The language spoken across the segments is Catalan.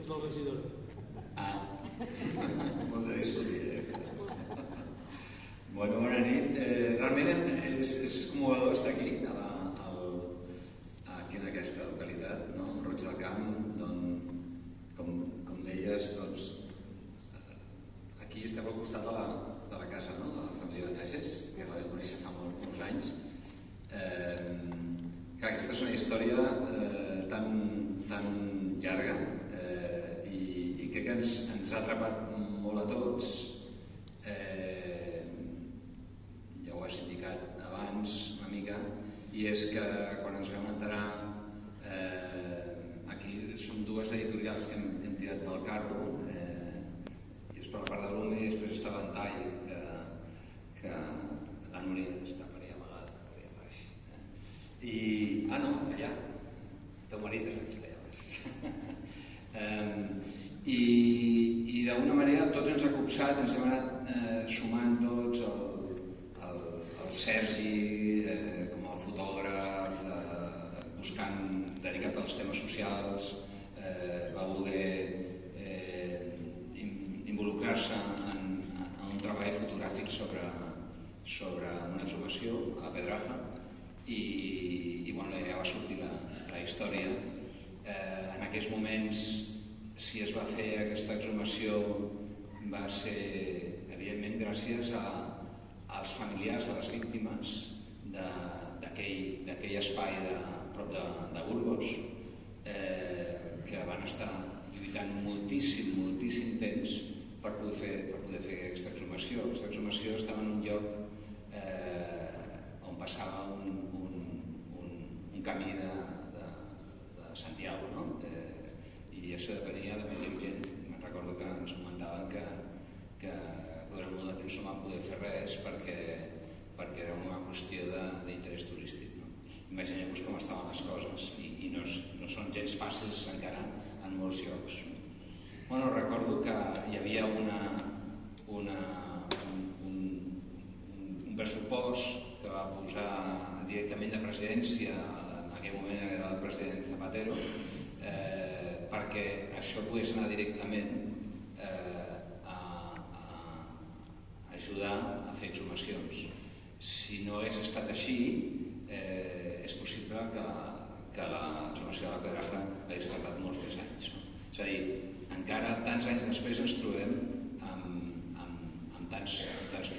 Ets el regidor. Molt de discutir. Bueno, bona nit. Realment és commovedor estar aquí, aquí en aquesta localitat, no? Roig del Camp, com deies, doncs, aquí estem al costat de la casa, no? De la família de Nages, que la vam conèixer fa molts anys. Clar, aquesta és una història tan llarga i crec que ens ha atrapat molt a tots. Ja ho has indicat abans una mica, i és que quan ens vam enterar, aquí són dues editorials que hem tirat del carro, i és per la part de l'UME, i després està Ventall, que la Núria està per allà amagada, per allà baix. No, allà, el teu marit és aquesta allà baix. I d'alguna manera tots ens ha copsat, ens hem anat sumant tots, el Sergi com a fotògraf, buscant, dedicat als temes socials, va voler involucrar-se en un treball fotogràfic sobre una exhumació a la Pedraja, i ja va sortir la història. En aquells moments, si es va fer aquesta exhumació, va ser evidentment gràcies als familiars de les víctimes d'aquell espai prop de Burgos, que van estar lluitant moltíssim temps per poder fer aquesta exhumació. Aquesta exhumació estava en un lloc on passava un camí de Santiago, no? I això depenia de medi ambient. Me'n recordo que ens comentaven que durant molt de temps no van poder fer res perquè era una qüestió d'interès turístic. Imagineu-vos com estaven les coses, i no són gens fàcils encara en molts llocs. Recordo que hi havia un pressupost que va posar directament de presidència, en aquell moment era el president Zapatero, perquè això pogués anar directament a ajudar a fer exhumacions. Si no hagués estat així, és possible que l'exhumació de la Pedraja hagués tardat molts més anys. És a dir, encara tants anys després ens trobem amb tants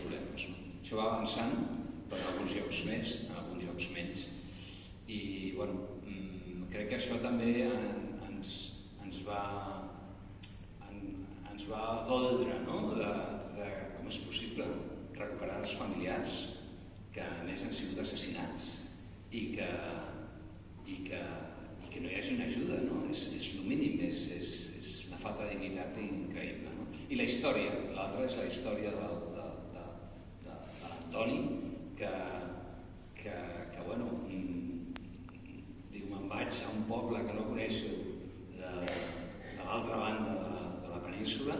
problemes. Això va avançant, però en alguns llocs més, en alguns llocs menys. I crec que això també ens va doldre, de com és possible recuperar els familiars que a més han sigut assassinats i que no hi hagi una ajuda. És el mínim, és una falta de dignitat increïble. I la història, l'altra és la història de l'Antoni, que me'n vaig a un poble que no coneixo de l'altra banda de la península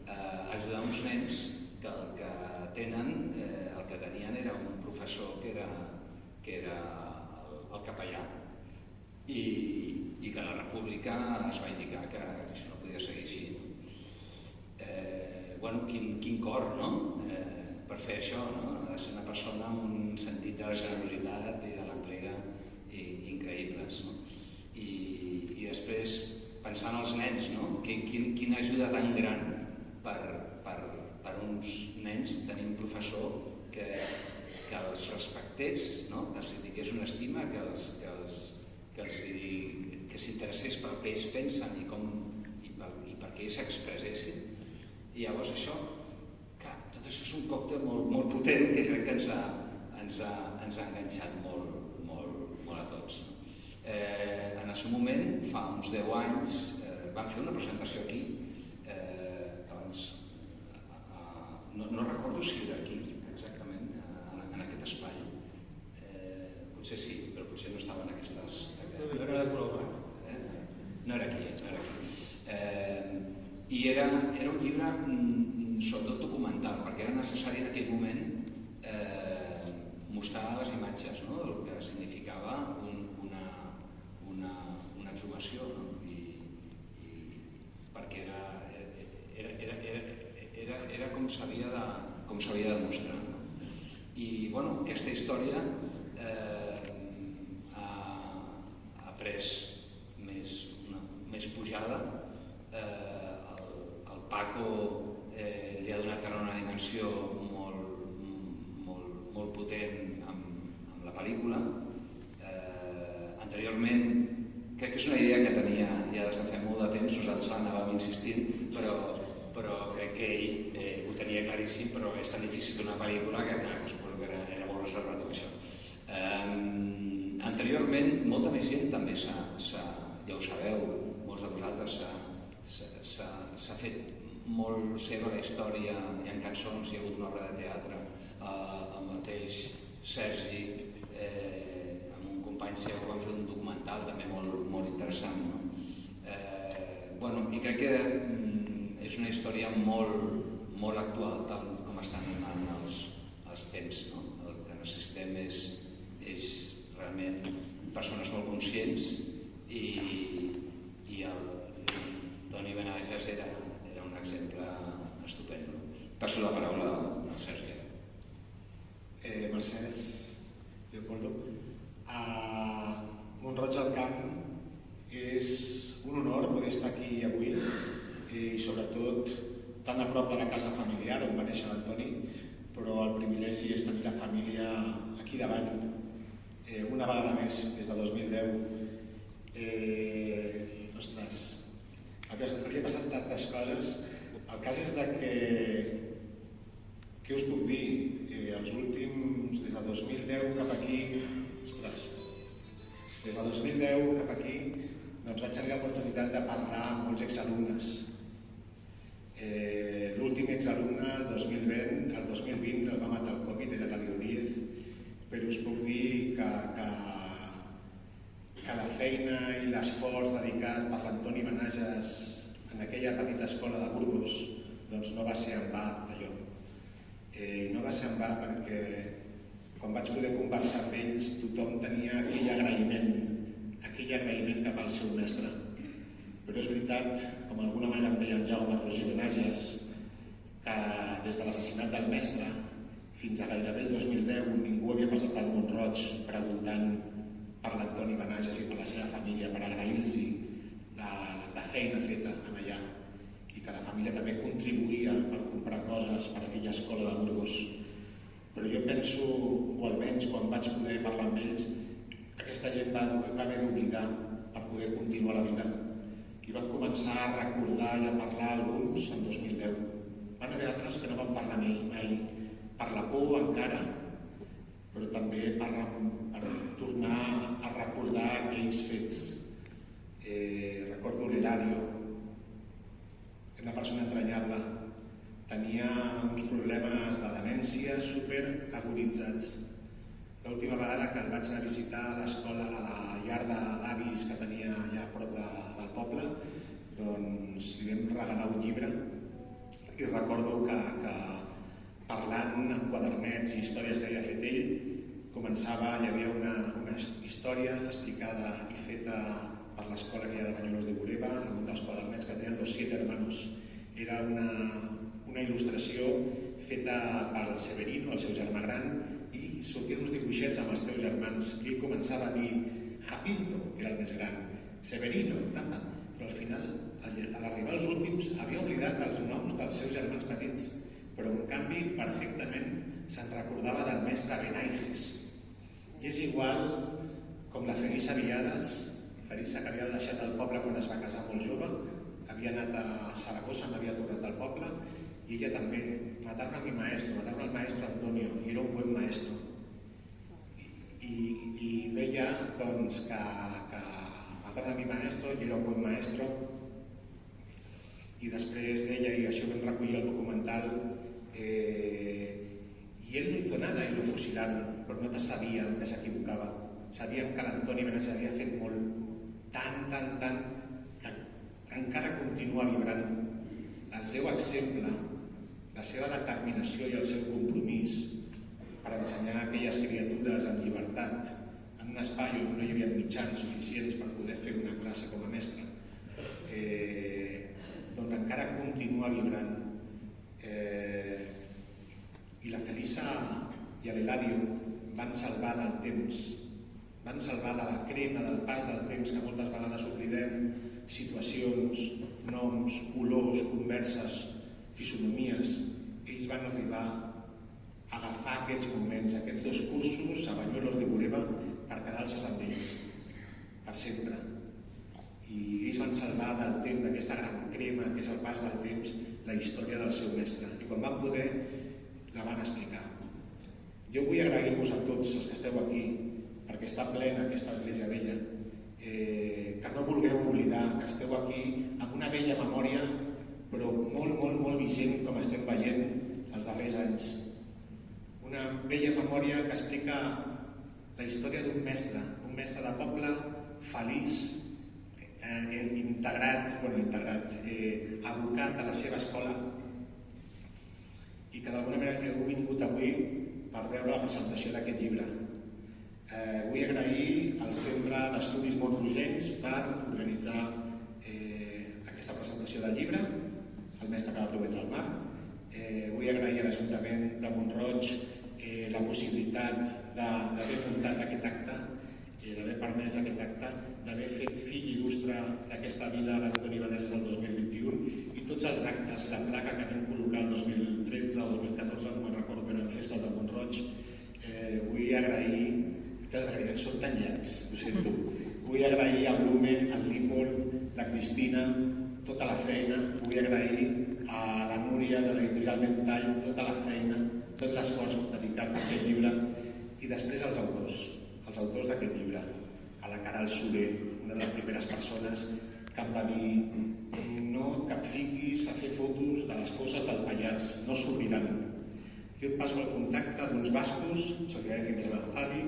a ajudar uns nens que el que tenien era un professor que era el capellà, i que la República es va indicar que això no podia seguir així. Quin cor, no?, per fer això, no? Ha de ser una persona amb un sentit de la generositat i de l'entrega increïbles, no? I després, pensant als nens, no? Quina ajuda tan gran per uns nens tenir un professor que els respectés, no? Que els digués una estima, que s'interessés pel que ells pensen i per què ells s'expressessin. I llavors això, clar, tot això és un còctel molt potent que crec que ens ha enganxat molt a tots. En el seu moment, fa uns 10 anys, vam fer una presentació aquí, que abans no recordo si era aquí exactament, en aquest espai. Potser sí, però potser no estava en aquestes... No era de color. No era aquí. I era un llibre sobretot documental, perquè era necessari en aquell moment mostrar les imatges, no?, del que significava una exhumació, no? I com s'havia de mostrar. I aquesta història ha pres més pujada. El Paco li ha donat ara una dimensió molt potent amb la pel·lícula. Anteriorment, crec que és una idea que tenia ja des de fa molt de temps, nosaltres l'anàvem insistint, però crec que ell ho tenia claríssim, però és tan difícil d'una pel·lícula que suposo que era molt reservat amb això. Anteriorment, molta més gent també ja ho sabeu, molts de vosaltres, s'ha fet molt seva la història, hi ha cançons, hi ha hagut una obra de teatre, el mateix Sergi, amb un company seu que van fer un documental també molt interessant. I crec que és una història molt actual, tal com estan anant els temps. El que necessitem és realment persones molt conscients i el Toni Benages era un exemple estupend. Passo la paraula al Sergi. Mercès, Leopoldo. Mont-roig del Camp és un honor poder estar aquí avui i sobretot tan a prop de la casa familiar on va néixer l'Antoni, però el privilegi és tenir la família aquí davant. Una vegada més, des de 2010. Ostres, havia passat tantes coses. El cas és que què us puc dir? Els últims, des de 2010 cap aquí, des de 2010 cap aquí, vaig tenir l'oportunitat de parlar amb molts exalumnes. L'últim exalumne, el 2020 el va matar el Covid, era l'Elio Díez, però us puc dir que la feina i l'esforç dedicat per l'Antoni Benages en aquella petita escola de Burgos no va ser en va allò. No va ser en va perquè quan vaig poder conversar amb ells tothom tenia aquell agraïment cap al seu mestre. Però és veritat, com d'alguna manera em deia en Jaume Roger Benages, que des de l'assassinat del mestre fins a gairebé el 2010 ningú havia passat pel Mont-roig preguntant per l'Antoni Benages i per la seva família, per agrair-los la feina feta allà, i que la família també contribuïa per comprar coses per a aquella escola de Burgos. Però jo penso, o almenys quan vaig poder parlar amb ells, aquesta gent va haver d'oblidar per poder continuar la vida. I van començar a recordar i a parlar alguns en 2010. Van haver altres que no van parlar mai, per la por encara, però també per tornar a recordar aquells fets. Recordo l'Eladio, una persona entranyable, tenia uns problemes de demència superaguditzats. L'última vegada que el vaig anar a visitar a l'escola, a la llar d'avis que tenia allà a prop del poble, doncs li vam regalar un llibre i recordo que parlant amb quadernets i històries que havia fet ell, hi havia una història explicada i feta per l'escola que hi ha de Bañuelos de Bureba, en un dels quadernets que es deien Los 7 Hermanos. Era una il·lustració feta pel Severino, el seu germà gran, i sortien uns dibuixets amb els teus germans. I ell començava a dir Jacinto, que era el més gran, Severino, tant. Però al final, a l'arribar als últims, havia oblidat els noms dels seus germans petits, però en canvi perfectament se'n recordava del mestre Benaiges. I és igual com la Felisa Villades, Felisa que havia deixat el poble quan es va casar molt jove, havia anat a Saragossa, m'havia tornat al poble, i ella també, matar-me a mi maestro, matar-me al maestro Antonio, i era un buen maestro. I deia doncs que matar-me a mi maestro i era un buen maestro, i després deia, i això vam recollir el documental, y él no hizo nada y lo fusilaron, però no sabíem que s'equivocava. Sabíem que l'Antoni Benages havia fet molt, tant, que encara continua vibrant. El seu exemple, la seva determinació i el seu compromís per ensenyar aquelles criatures en llibertat, en un espai on no hi havia mitjans suficients per poder fer una classe com a mestre, doncs encara continua vibrant. l'Eladio van salvar del temps, van salvar de la crema del pas del temps que moltes vegades oblidem, situacions, noms, olors, converses, fisonomies. Ells van arribar a agafar aquests moments, aquests dos cursos a Bañuelos de Bureba per quedar-se amb ells, per sempre. I ells van salvar del temps, d'aquesta gran crema que és el pas del temps, la història del seu mestre. I quan van poder, la van explicar. Jo vull agrair-vos a tots els que esteu aquí, perquè està plena aquesta església vella, que no vulgueu oblidar que esteu aquí amb una vella memòria, però molt vigent, com estem veient els darrers anys. Una vella memòria que explica la història d'un mestre de poble feliç, abocat a la seva escola, i que d'alguna manera heu vingut avui per veure la presentació d'aquest llibre. Vull agrair al Centre d'Estudis Montrogencs per organitzar aquesta presentació del llibre, el mestre que va prometre el mar. Vull agrair a l'Ajuntament de Mont-roig la possibilitat d'haver muntat aquest acte, d'haver permès aquest acte, d'haver fet fill il·lustre d'aquesta vila, l'Antoni Beneses del 2021, i tots els actes, la placa que vam col·locar el 2013 o el 2014, no me'n recordo, eren festes de Mont-roig. Vull agrair, que els agraïments són tan llargs, ho sento. Vull agrair al Blumen, al Lípol, la Cristina, tota la feina. Vull agrair a la Núria de l'Editorial Ventall, tota la feina, tot l'esforç dedicat a aquest llibre, i després als autors d'aquest llibre, a la Caral Soler, una de les primeres persones que em va dir: no et capfiquis a fer fotos de les fosses del Pallars, no s'oblidaran. Jo et passo el contacte d'uns bascos, Sociedad de Ciencias Gonzali,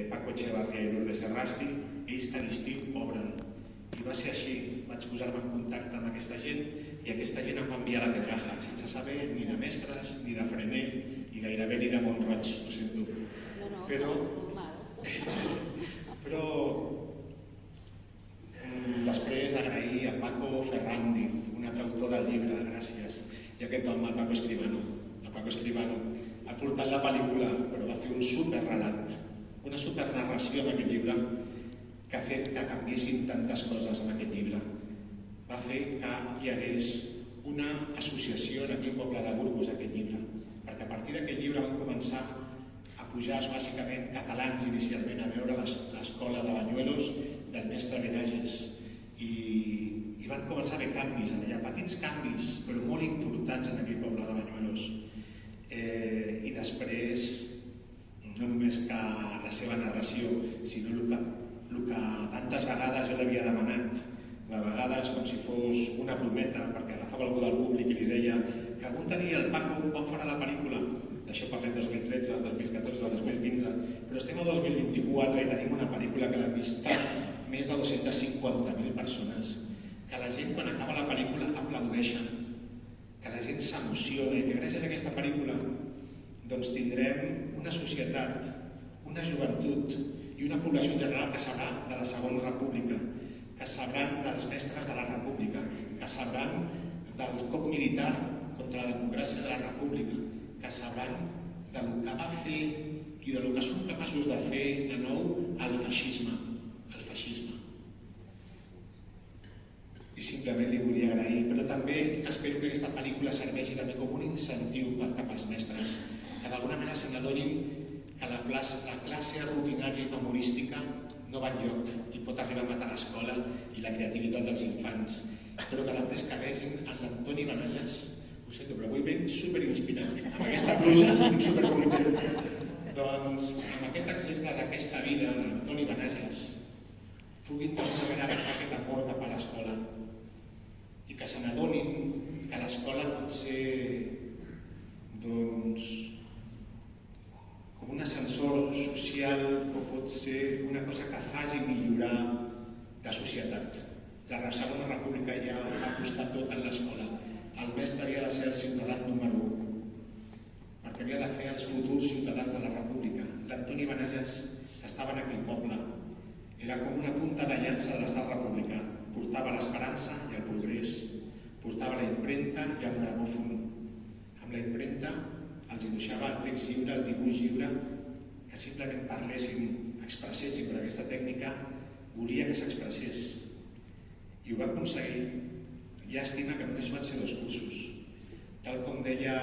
Paco Echevarría i Lourdes Serrasti, ells cada estiu obren. I va ser així, vaig posar-me en contacte amb aquesta gent, i aquesta gent em va enviar la Pedraja, sense saber ni de Mestres, ni de Frener, i gairebé ni de Mont-roig, ho sento. Però després agrair a Paco Ferrandiz, un altre autor del llibre, gràcies, i aquest home, el Paco Escribano, ha portat la pel·lícula, però va fer un superrelat, una supernarració en aquest llibre, que ha fet que canviessin tantes coses en aquest llibre. Va fer que hi hagués una associació en aquell poble de Burgos, aquest llibre, perquè a partir d'aquest llibre van començar a pujar bàsicament catalans inicialment a veure l'escola de Bañuelos del mestre Benages, i van començar a haver canvis allà, petits canvis, però molt importants en aquell poble de Bañuelos. I després, no només que la seva narració, sinó el que tantes vegades jo l'havia demanat, de vegades com si fos una brometa, perquè agafava algú del públic i li deia: pregunta-li al Paco quan farà la pel·lícula. D'això parlem 2013, 2014, 2015, però estem a 2024 i tenim una pel·lícula que l'han vist més de 250.000 persones, que la gent quan acaba la pel·lícula aplaudeixen, que la gent s'emociona, i que gràcies a aquesta pel·lícula doncs tindrem una societat, una joventut i una població general que sabrà de la Segona República, que sabran dels mestres de la República, que sabran del cop militar contra la democràcia de la República, que sabran del que va fer i del que som capaços de fer de nou el feixisme. I simplement li volia agrair, però també espero que aquesta pel·lícula serveixi també com un incentiu cap als mestres, que d'alguna manera se n'adonin que la classe rutinària i memorística no va enlloc i pot arribar a matar l'escola i la creativitat dels infants, però que després que vegin en l'Antoni Benages, ho sento, però avui ben superinspirat, amb aquesta pluja superproper. Doncs amb aquest exemple d'aquesta vida d'Antoni Benages puguin d'alguna manera agafar aquest amor cap a l'escola i que se n'adonin que l'escola pot ser doncs com un ascensor social o pot ser una cosa que faci millorar la societat. La Segona República ja va costar tot en l'escola. El mestre havia de ser el ciutadà número 1, perquè havia de fer els futurs ciutadans de la República. L'Antoni Benages estava en aquell poble. Era com una punta de llança de l'estat republicà. Portava l'esperança i el progrés. Portava la impremta i el gramòfon. Amb la impremta els deixava el text lliure, el dibuix lliure, que simplement parlessin, expressessin per aquesta tècnica, volia que s'expressés. I ho va aconseguir. Llàstima que només van ser 2 cursos. Tal com deia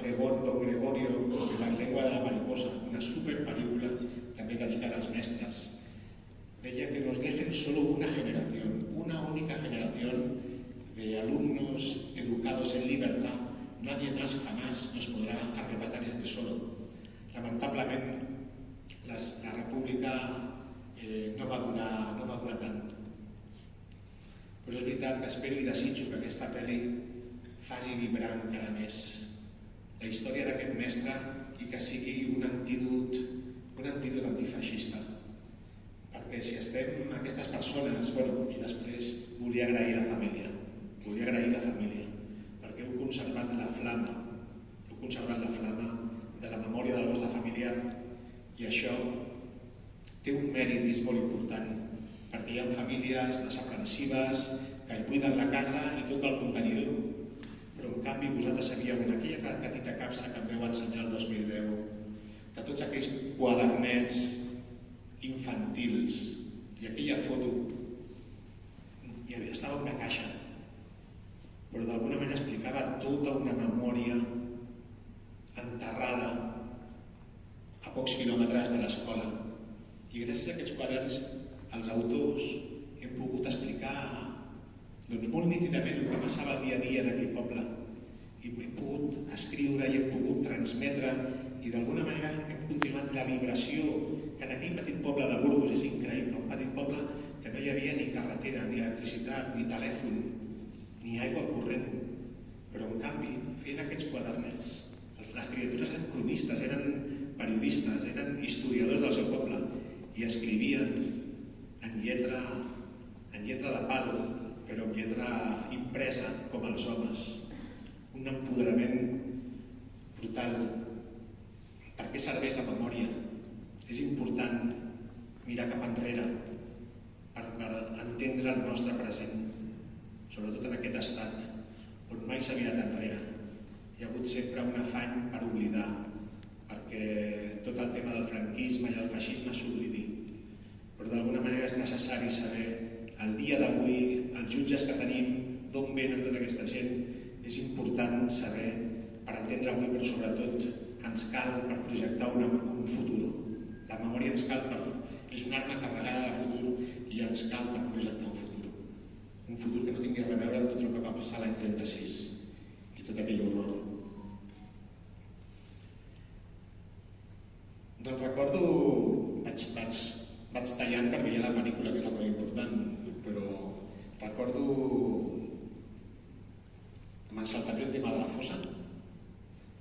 Gregorio de La lengua de la mariposa, una superpelícula també dedicada als mestres, deia que nos dejen solo una generación, una única generación de alumnos educados en libertad. Nadie más jamás nos podrá arrebatar ese tesoro. Lamentablement, la república no va durar tant. Però és veritat que espero i desitjo que aquesta pel·li faci vibrar encara més la història d'aquest mestre i que sigui un antídot antifeixista. Perquè si estem aquestes persones, i després volia agrair la família, perquè heu conservat la flama de la memòria del vostre familiar, i això té un mèrit i és molt important, perquè hi ha famílies desaprensives que cuiden la casa i tot el contenidor, però en canvi vosaltres sabíeu en aquella petita capsa que em veu ensenyar el 2010 que tots aquells quadernets infantils i aquella foto estava en una caixa, però d'alguna manera explicava tota una memòria enterrada a pocs quilòmetres de l'escola. I gràcies a aquests quaderns, els autors hem pogut explicar molt nítidament el que passava el dia a dia en aquell poble. I hem pogut escriure i hem pogut transmetre, i d'alguna manera hem continuat la vibració que en aquell petit poble de Burgos és increïble, un petit poble que no hi havia ni carretera, ni electricitat, ni telèfon, ni aigua corrent. Però en canvi, feien aquests quadernets. Les criatures eren cronistes, eren periodistes, eren historiadors del seu poble i escrivien en lletra de pal, però en lletra impresa com els homes. Un empoderament brutal. Per què serveix la memòria? És important mirar cap enrere per entendre el nostre present, sobretot en aquest estat on mai s'ha mirat enrere. Hi ha hagut sempre un afany per oblidar, perquè tot el tema del franquisme i el feixisme s'oblidi. Però d'alguna manera és necessari saber, el dia d'avui, els jutges que tenim, d'on venen tota aquesta gent, és important saber, per entendre avui, però sobretot ens cal per projectar un futur. La memòria ens cal, és una arma carregada de futur i ens cal per projectar un futur. Un futur que no tingui res a veure amb tot el que va passar l'any 36 i tot aquell horror. Doncs recordo, vaig tallant per veure la pel·lícula, que és la cosa important, però recordo, me'n saltaré el tema de la fossa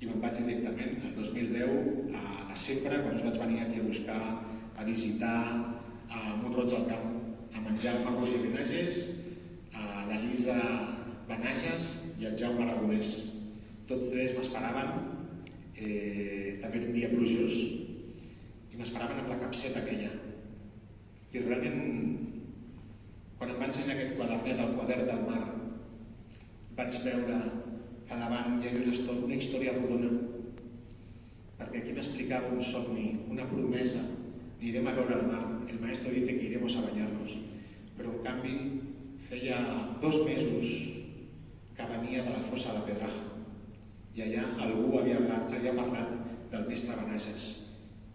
i me'n vaig directament al 2010 a Sempre, quan us vaig venir aquí a buscar, a visitar a Mont-roig del Camp, a menjar un Roger Benages, a l'Elisa Benages i el Jaume Aragonès. Tots tres m'esperaven, també era un dia plujós, i m'esperaven amb la capseta aquella. I realment, quan em va ensenyar aquest quadernet, el quadern del mar, vaig veure que davant hi havia una història rodona, perquè aquí m'explicava un somni, una promesa: anirem a veure el mar, el maestro dice que iremos a bañarnos. Però en canvi feia 2 mesos que venia de la fossa de Pedraja i allà algú havia parlat del mestre Benages.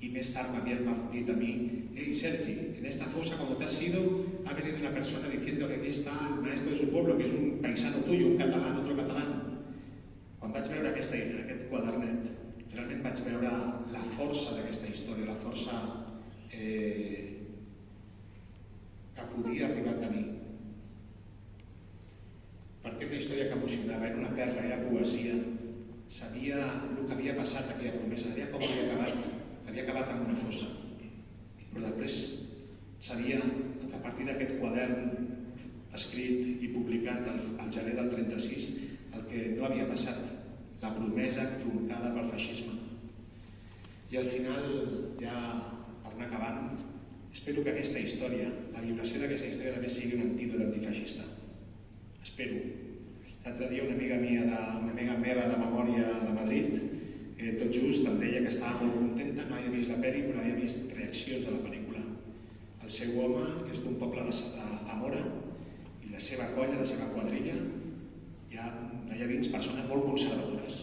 Y más tarde me habían dicho a mí: hey Sergi, en esta fosa cuando te has ido ha venido una persona diciendo que aquí está el maestro de su pueblo, que es un paisano tuyo, un catalán, otro catalán. Quan vaig veure aquest quadernet, realment vaig veure la força d'aquesta història, la força que podia arribar a tenir. Perquè era una història que emocionava, era una perla, era poesia. Sabia el que havia passat, aquella promesa, sabia com havia acabat en una fossa. Però després sabia que a partir d'aquest quadern escrit i publicat al gener del 36 el que no havia passat, la promesa truncada pel feixisme. I al final, ja per anar acabant, espero que aquesta història, la vibració d'aquesta història també sigui un antídot antifeixista. Espero. L'altre dia una amiga meva de memòria de Madrid Tot just em deia que estava molt contenta, no havia vist la pel·li, però havia vist reaccions a la pel·lícula. El seu home és d'un poble de Zamora i la seva colla, la seva quadrilla, hi ha allà dins persones molt conservadores.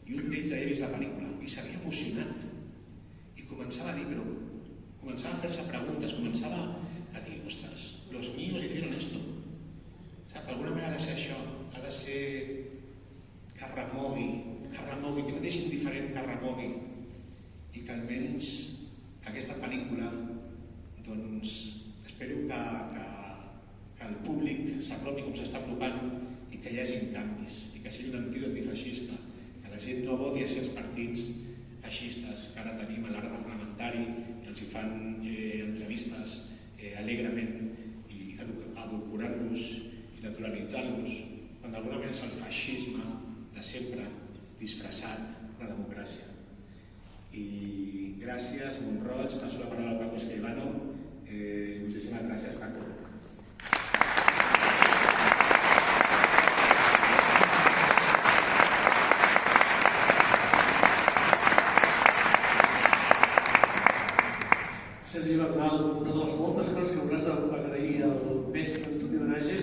I un d'ells havia vist la pel·lícula i s'havia emocionat. I començava a dir, però començava a fer-se preguntes, començava a dir, ostres, los míos hicieron esto. D'alguna manera ha de ser això, ha de ser que remogui, que no deixi indiferent que remogui, i que almenys aquesta pel·lícula, doncs, espero que el públic s'apropi com s'està apropant i que hi hagi canvis, i que sigui un antídot antifeixista, que la gent no voti a certs partits feixistes que ara tenim a l'arc parlamentari, que els hi fan entrevistes alegrement i adulcorant-los i naturalitzant-los, quan d'alguna manera és el feixisme de sempre disfressat de democràcia. I gràcies, Montroig, passo la paraula al Paco Escribano. Moltíssimes gràcies, Paco. Sergi Bernal, una de les moltes coses que hauràs d'agrair al mestre Antoni Benages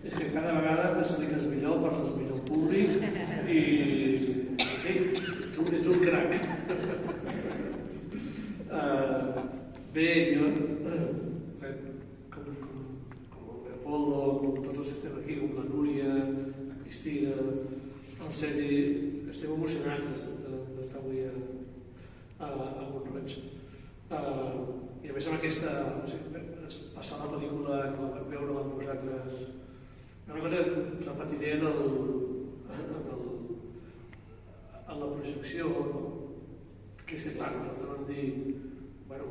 és que cada vegada t'expliques millor, parles millor públic i tu ets un crac. Bé, jo, com el Leopoldo, com tots els que estem aquí, com la Núria, la Cristina, el Sergi, estem emocionats d'estar avui a Mont-roig. I a més amb aquesta, passar la pel·lícula que la vam veure amb vosaltres, una cosa que repetiré en la projecció, que és que clar, nosaltres vam dir, bueno,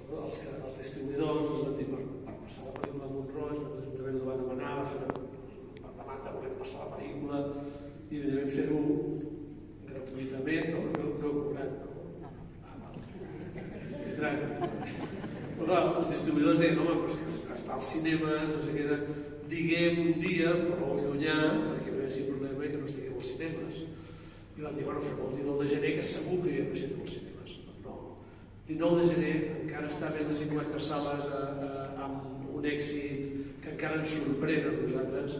els distribuïdors ens van dir per passar la pel·lícula a Mont-roig, l'Ajuntament ho va demanar, va fer una demanda, volem passar la pel·lícula, i evidentment fer-ho gratuïtament, no cobrant. Però clar, els distribuïdors deien, home, però és que està als cinemes, no sé què era, diguem un dia, però llunyà, perquè no hi hagi problema i que no estiguem als cinemes. I van dir, bueno, fem el 19 de gener, que segur que hi ha gent als cinemes. No. 19 de gener encara està a més de 50 sales amb un èxit que encara ens sorprèn a nosaltres.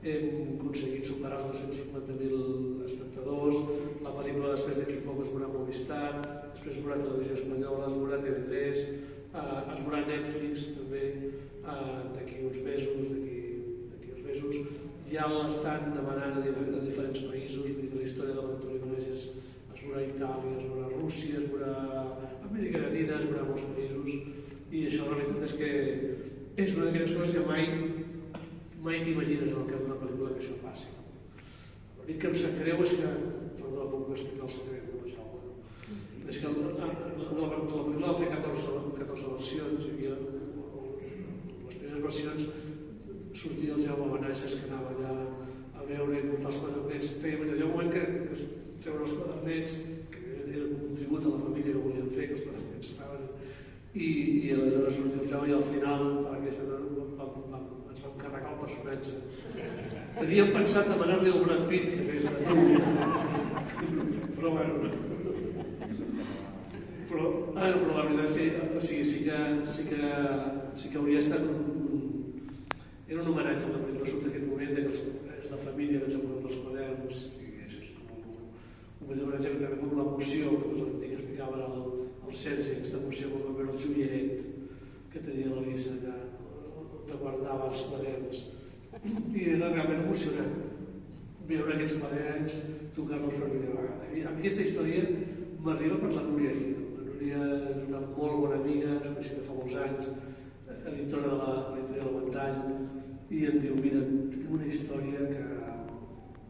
Hem aconseguit superar els 250.000 espectadors. La pel·lícula després d'aquí poc es veurà a Movistar, després es veurà a Televisió Espanyola, es veurà a TV3, es veurà a Netflix també d'aquí uns mesos, ja l'estan demanant a diferents països, vull dir que la història de l'Antoni Benages es veurà a Itàlia, es veurà a Rússia, es veurà a Amèrica Llatina, es veurà a molts països, i això la veritat és que és una d'aquelles coses que mai t'imagines en el cas d'una pel·lícula que això passi. L'únic que em sap greu és que, perdó, no puc explicar el secret de la Jaume, és que la pel·lícula va fer 14 versions, i les primeres versions sortia el Jaume Benages que anava allà a veure i portar els quadernets. Hi ha un moment que es treuen els quadernets, que era un tribut a la família que volien fer, que els quadernets estaven, i aleshores sortia el Jaume i al final ens vam carregar el personatge. Teníem pensat demanar-li al Brad Pitt que fes de tot, però bueno. Però la veritat és que sí que hauria estat era un homenatge a la pel·lícula, surt aquest moment que és la família que ens ha portat els quaderns, i això és com un homenatge que també com l'emoció que tots els antics explicaven al Sergi, aquesta emoció com va veure el Juliet que tenia la Lisa allà, on guardava els quaderns, i era realment emocionant veure aquests quaderns, tocar-los per primera vegada. A mi aquesta història m'arriba per la Núria Guido. La Núria és una molt bona amiga, ens coneixem fa molts anys, editora de l'editorial del Ventall, i em diu, mira, tinc una història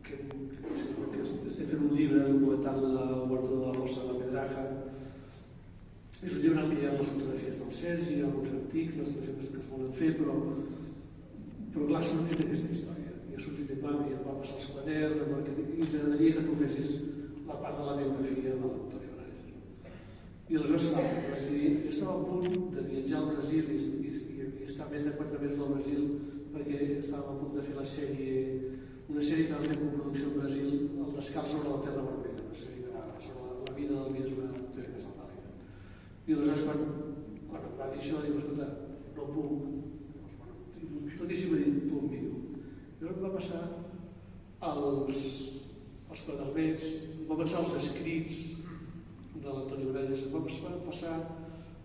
que estem fent un llibre documentant l'obertura de la Bossa de la Pedraja. És un llibre en què hi ha les fotografies del Sergi, alguns articles, les fotografies que es volen fer, però clar, ha sortit aquesta història. I ha sortit i em va passar els quaderns, i ens agradaria que tu fessis la part de la biografia de l'Antoni Benages. I aleshores, clar, vaig dir, jo estava a punt de viatjar al Brasil i estar més de 4 mesos al Brasil perquè estàvem a punt de fer una sèrie que vam fer en coproducció al Brasil, El descalç sobre la terra vermella, una sèrie sobre I aleshores, quan em va dir això, dic, escolta, no puc. Tot i així m'ha dit, tu em viu. Llavors em va passar els quadernets, em va passar els escrits de l'Antoni Brages, em va passar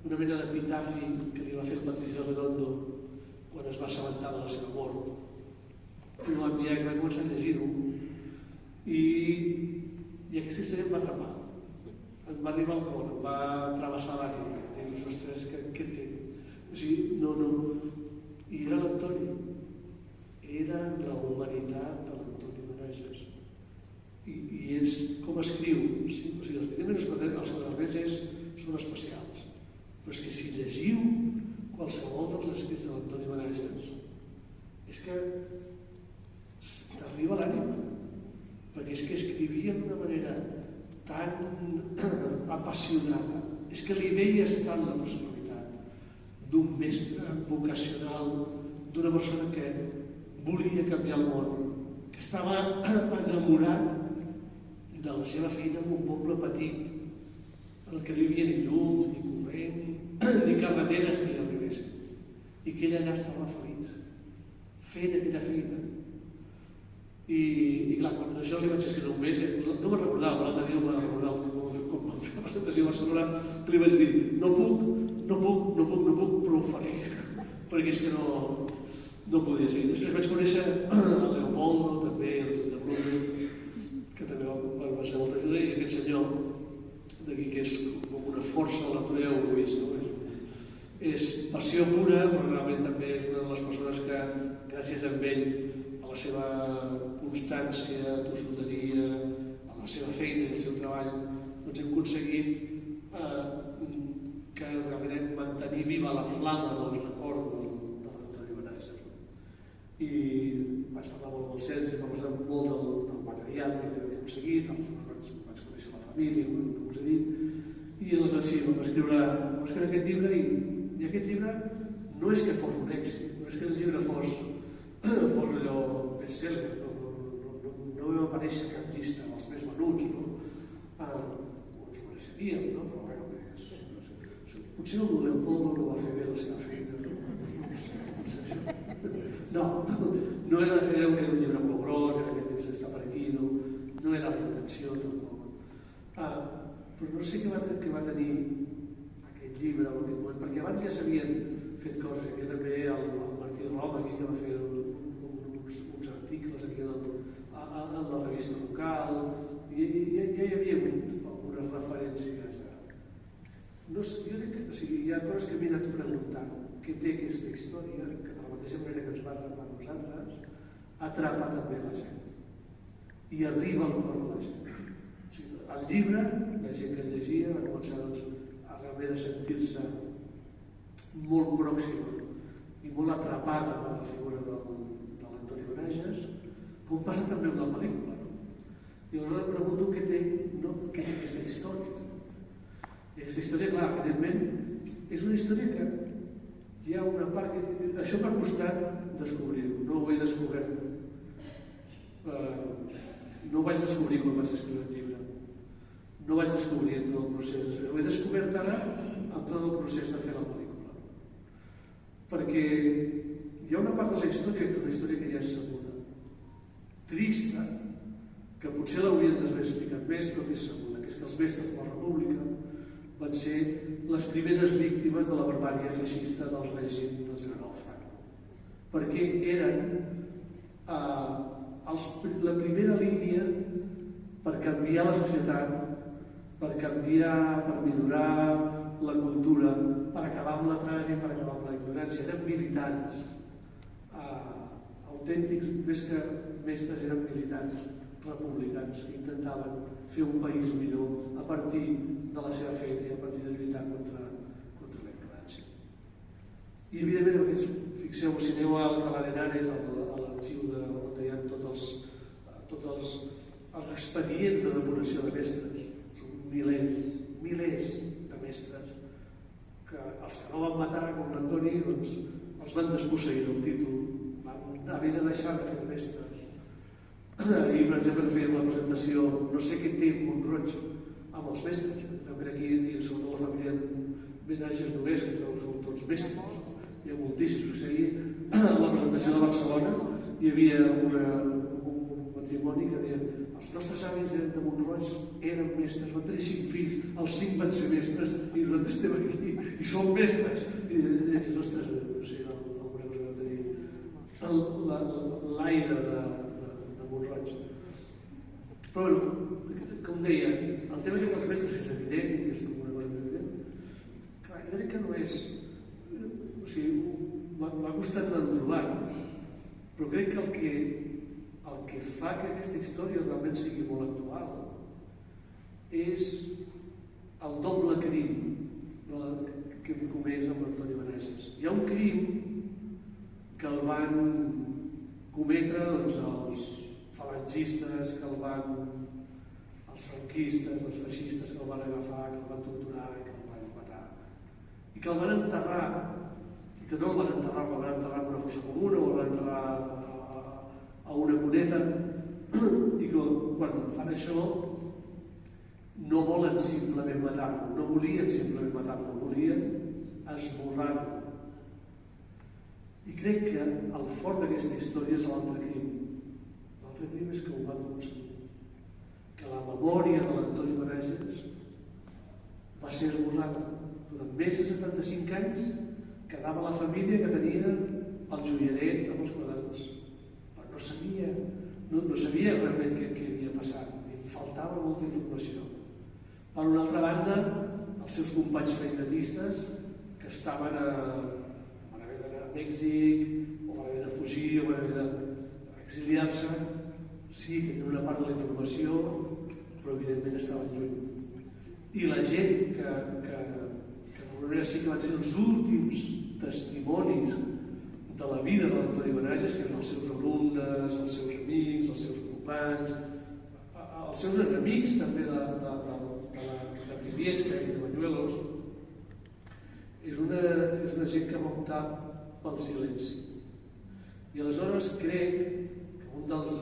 una mena d'epitafi que li va fer el Patricio Redondo quan es va assabentar de la seva mort. I m'ho va enviar i vaig començar a llegir-ho i aquesta història em va atrapar. Em va arribar al cor, em va travessar l'ànima. I dius, ostres, què té? O sigui, no. I era l'Antoni. Era la humanitat de l'Antoni Brages. I és com escriu. O sigui, evidentment els quadernets són especials. Però és que si llegiu qualsevol dels escrits de l'Antoni Brages, és que t'arriba l'ànima. Perquè és que escrivia d'una manera tan apassionada. És que li veies tant la personalitat d'un mestre vocacional, d'una persona que volia canviar el món, que estava enamorat de la seva feina en un poble petit, en el que no hi havia ni llum, ni corrent, ni carreteres que hi arribessin. I que ell allà estava feliç, fent aquella feina. I clar, quan això li vaig escriure un mail, no me'n recordava, l'altre dia no me'n recordava, com vam fer la presentació a Barcelona, que li vaig dir, no puc, però ho faré, perquè és que no podia ser. Després vaig conèixer el Leopoldo, també, el senyor Blum, que també va ser molta ajuda, i aquest senyor d'aquí, que és com una força a l'Atureu, és passió pura, però realment també és una de les persones que, gràcies a ell, a la seva constància, tossuderia, a la seva feina i al seu treball, doncs hem aconseguit que realment mantenir viva la flama del record de l'Antoni Brages. I vaig parlar molt amb el Sergi, vaig parlar molt del material que havia aconseguit, vaig conèixer la família, com us he dit, i aleshores sí, vam escriure aquest llibre, i aquest llibre no és que fos un èxit, no és que el llibre fos allò best-seller, no vam aparèixer cap llista amb els més venuts, no? Ens coneixeríem, no? Però bueno, potser el Leopoldo no va fer bé la seva feina, no? No era un llibre molt gros, era aquest temps d'estar per aquí, no era la intenció tampoc. Però no sé què va tenir aquest llibre en aquest moment, perquè abans ja s'havien fet coses, hi havia també el Martí Roma aquí que va fer uns articles aquí en la revista local, i ja hi havia hagut algunes referències. Jo crec que hi ha coses que m'he anat preguntant, què té aquesta història, que de la mateixa manera que ens va atrapar a nosaltres, atrapa també la gent i arriba al cor de la gent. El llibre, la gent que el llegia va començar a realment a sentir-se molt pròxima i molt atrapada per la figura de l'Antoni Brages, com passa també amb la pel·lícula. I aleshores em pregunto què té aquesta història. I aquesta història, clar, evidentment, és una història que hi ha una part que... Això m'ha costat descobrir-ho, no ho he descobert. No ho vaig descobrir quan vaig escriure el llibre. No vaig descobrir tot el procés. Ho he descobert ara amb tot el procés de fer la pel·lícula. Perquè hi ha una part de la història que és una història que ja és sabuda. Trista, que potser l'haurien d'haver explicat més, però que és sabuda, que és que els mestres de la República van ser les primeres víctimes de la barbària feixista del règim del general Franco. Perquè eren la primera línia per canviar la societat, per canviar, per millorar la cultura, per acabar amb l'atràs, per acabar amb la ignorància. Eren militants, autèntics, més que mestres, eren militants republicans que intentaven fer un país millor a partir de la seva feina i a partir de lluitar contra la ignorància. I evidentment, fixeu-vos, si aneu al Alcalá de Henares, a l'arxiu on hi ha tots els expedients de depuració de mestres, milers de mestres, que els que no van matar, com l'Antoni, doncs, els van desposseir del títol, van haver de deixar de fer mestres. I, per exemple, fèiem la presentació, no sé què té Mont-roig amb els mestres, també aquí, i sobretot la família homenatges només, que són tots mestres. Hi ha moltíssims. A la presentació de Barcelona hi havia un matrimoni que deia els nostres avis eren de Mont-roig, eren mestres, van tenir 5 fills, els 5 van ser mestres i nosaltres estem aquí i som mestres. I deies, ostres, no sé, alguna cosa va tenir l'aire de Mont-roig. Però bueno, com deia, el tema dels mestres és evident, és una cosa evident. Clar, jo crec que no és... O sigui, m'ha costat de trobar-nos, però crec que el que fa que aquesta història realment sigui molt actual és el doble crim que hem comès amb l'Antoni Benages. Hi ha un crim que el van cometre els falangistes, que el van... els franquistes, els feixistes que el van agafar, que el van torturar, que el van matar. I que el van enterrar, i que no el van enterrar, que el van enterrar en una fossa comuna o el van enterrar a una cuneta, i que quan fan això no volen simplement matar-lo, no volien simplement matar-lo, volien esborrar-lo. I crec que el fort d'aquesta història és l'altre crim. L'altre crim és que ho van aconseguir. Que la memòria de l'Antoni Benages va ser esborrada. Durant més de 75 anys quedava la família que tenia el joieret amb els quaderns. Però no sabia realment què havia passat. Li faltava molta informació. Per una altra banda, els seus companys feinetistes que estaven van haver d'anar a Mèxic, o van haver de fugir, o van haver d'exiliar-se, sí que tenen una part de la informació, però evidentment estaven lluny. I la gent que d'alguna manera sí que van ser els últims testimonis de la vida de l'Antoni Benages, que eren els seus alumnes, els seus amics, els seus companys, els seus enemics també de Briviesca i de Bañuelos, és una gent que va optar pel silenci. I aleshores crec que un dels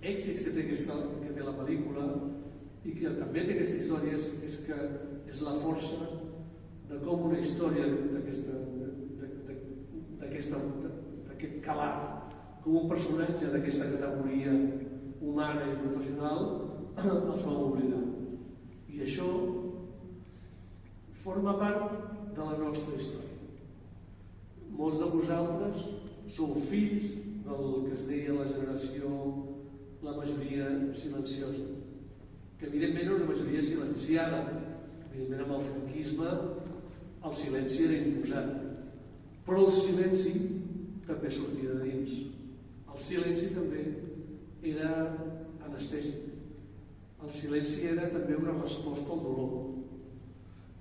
èxits que té la pel·lícula i que també té aquesta història és que és la força de com una història d'aquest calat, com un personatge d'aquesta categoria humana i professional els va oblidar. I això forma part de la nostra història. Molts de vosaltres sou fills del que es deia la generació, la majoria silenciosa, que evidentment era una majoria silenciada. Evidentment amb el franquisme el silenci era imposat, però el silenci també sortia de dins. El silenci també era anestèsic. El silenci era també una resposta al dolor.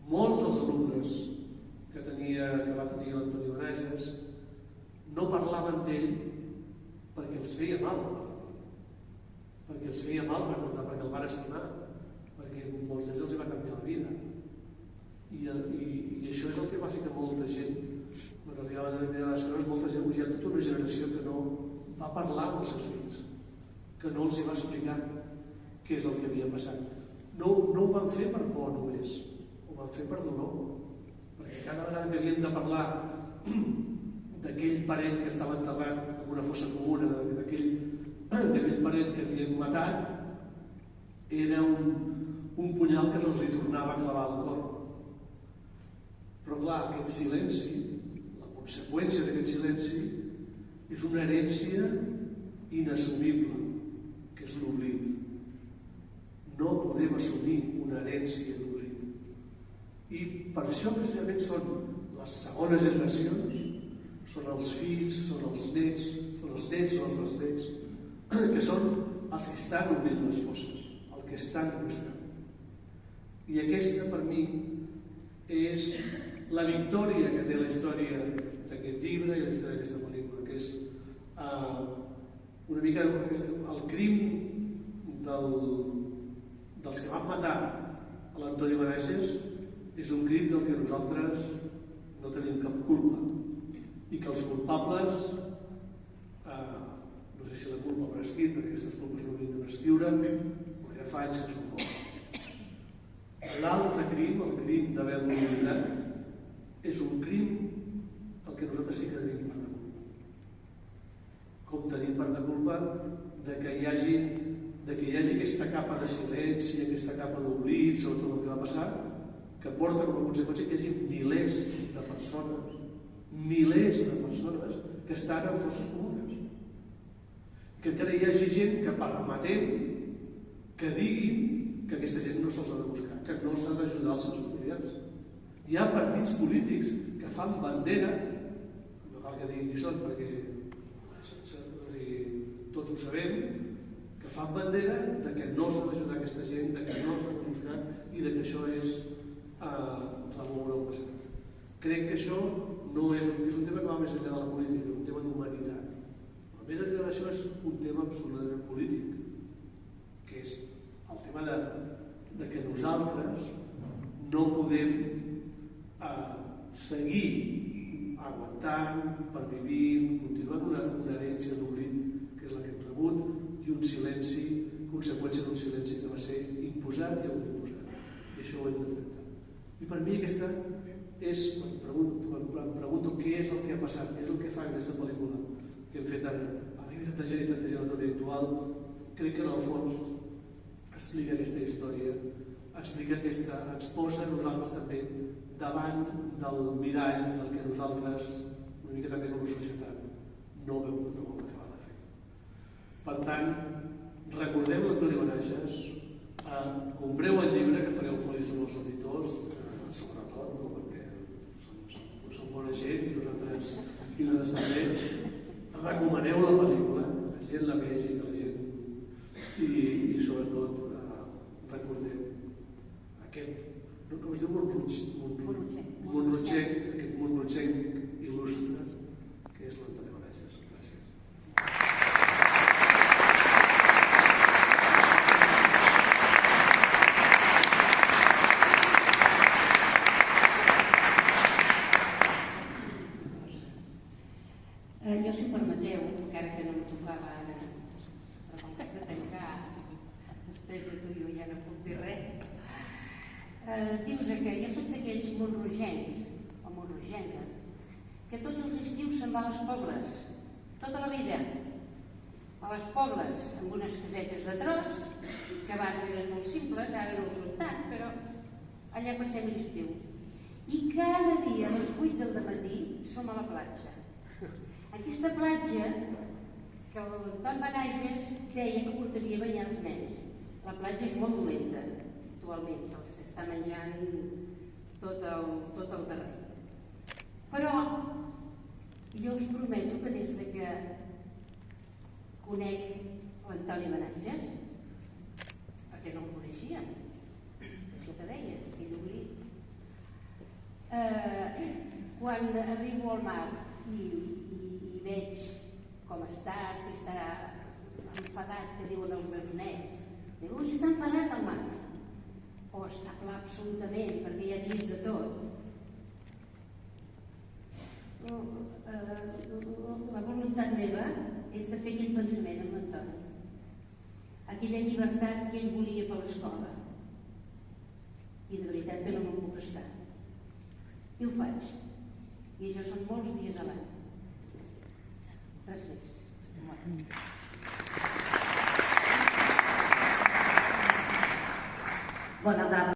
Molts dels alumnes que va tenir l'Antoni Benages no parlaven d'ell perquè els feia mal. Perquè els feia mal recordar, perquè el van estimar, perquè molts d'ells els va canviar la vida. I això és el que va fer que molta gent, quan arribava a determinades coses, molta gent, hi ha tota una generació que no va parlar amb els seus fills, que no els hi va explicar què és el que havia passat. No ho van fer per por només, ho van fer per dolor, perquè cada vegada que havien de parlar d'aquell parent que estava enterrat en una fossa comuna, d'aquell parent que havien matat, era un punyal que se'ls hi tornava a clavar al cor. Però clar, aquest silenci, la conseqüència d'aquest silenci, és una herència inassumible, que és l'oblit. No podem assumir una herència d'oblit. I per això precisament són les segones generacions, són els fills, són els nets, són els besnets, que són els que estan obrint les fosses, el que estan buscant. I aquesta, per mi, és la victòria que té la història d'aquest llibre i la història d'aquesta pel·lícula, que és una mica el crim dels que van matar a l'Antoni Benages és un crim del que nosaltres no tenim cap culpa i que els culpables, no sé si la culpa per escrit, perquè aquestes culpes no haurien de prescriure, però ja fa anys que són morts. L'altre crim, el crim d'haver-lo oblidat, és un crim el que nosaltres sí que tenim part de culpa. Com tenim part de culpa que hi hagi aquesta capa de silenci, aquesta capa d'oblit sobre tot el que va passar, que porta com a conseqüència que hi hagi milers de persones que estan en fosses comunes. Que encara hi hagi gent que permetem que diguin que aquesta gent no se'ls ha de buscar, que no s'ha d'ajudar els seus familiars. Hi ha partits polítics que fan bandera, no cal que diguin qui són perquè tots ho sabem, que fan bandera de que no s'ha d'ajudar aquesta gent, de que no s'ha de buscar i de que això és remoure el passat. Crec que això no és un tema que va més enllà de la política, és un tema d'humanitat. Però més enllà d'això és un tema absolutament polític, que és el tema de que nosaltres no podem seguir aguantant, pervivint, continuant una herència d'oblit que és la que hem rebut i un silenci, conseqüència d'un silenci que va ser imposat i autoimposat. I això ho hem de tractar. I per mi aquesta és, quan em pregunto què és el que ha passat, què és el que fa aquesta pel·lícula que hem fet ara, a la tanta gent i tanta gent a l'auditori actual, crec que en el fons explica aquesta història, explica ens posa a nosaltres també davant del mirall del que nosaltres, una mica també com a societat, no vam acabar de fer. Per tant, recordem l'Antoni Benages, compreu el llibre, que fareu feliços els editors, sobretot, no? Perquè són bona gent i nosaltres també. Recomaneu la pel·lícula, que la gent la vegi, que la gent i sobretot recordeu aquest, com es diu, Montrutxenc, aquest Montrutxenc il·lustre, que és l'Antoni Benages. Gràcies. Jo, si em permeteu, encara que no em tocava ara, però com que has de tancar, després de tu jo ja no puc dir res, dius que jo soc d'aquells montrogencs, o montrogenca, que tots els estius se'n va a les Pobles, tota la vida, a les Pobles, amb unes casetes de tros, que abans eren molt simples, ara no ho són tant, però allà passem l'estiu. I cada dia a les 8 del matí som a la platja. Aquesta platja, que el Tom Benages deia que portaria a banyar els nens. La platja és molt dolenta, actualment, s'està menjant tot el terreny. Però jo us prometo que des que conec l'Antoni Benages, perquè no el coneixia, això que deies, aquell oblit, quan arribo al mar i veig com està, si està enfadat, que diuen els meus nets, diu, ui, està enfadat el mar, o està clar absolutament, perquè ja ha vist de tot. La voluntat meva és de fer aquell pensament amb l'Antoni, aquella llibertat que ell volia per l'escola, i de veritat que no me'n puc estar. I ho faig, i això són molts dies a l'any. Res més. Bona tarda.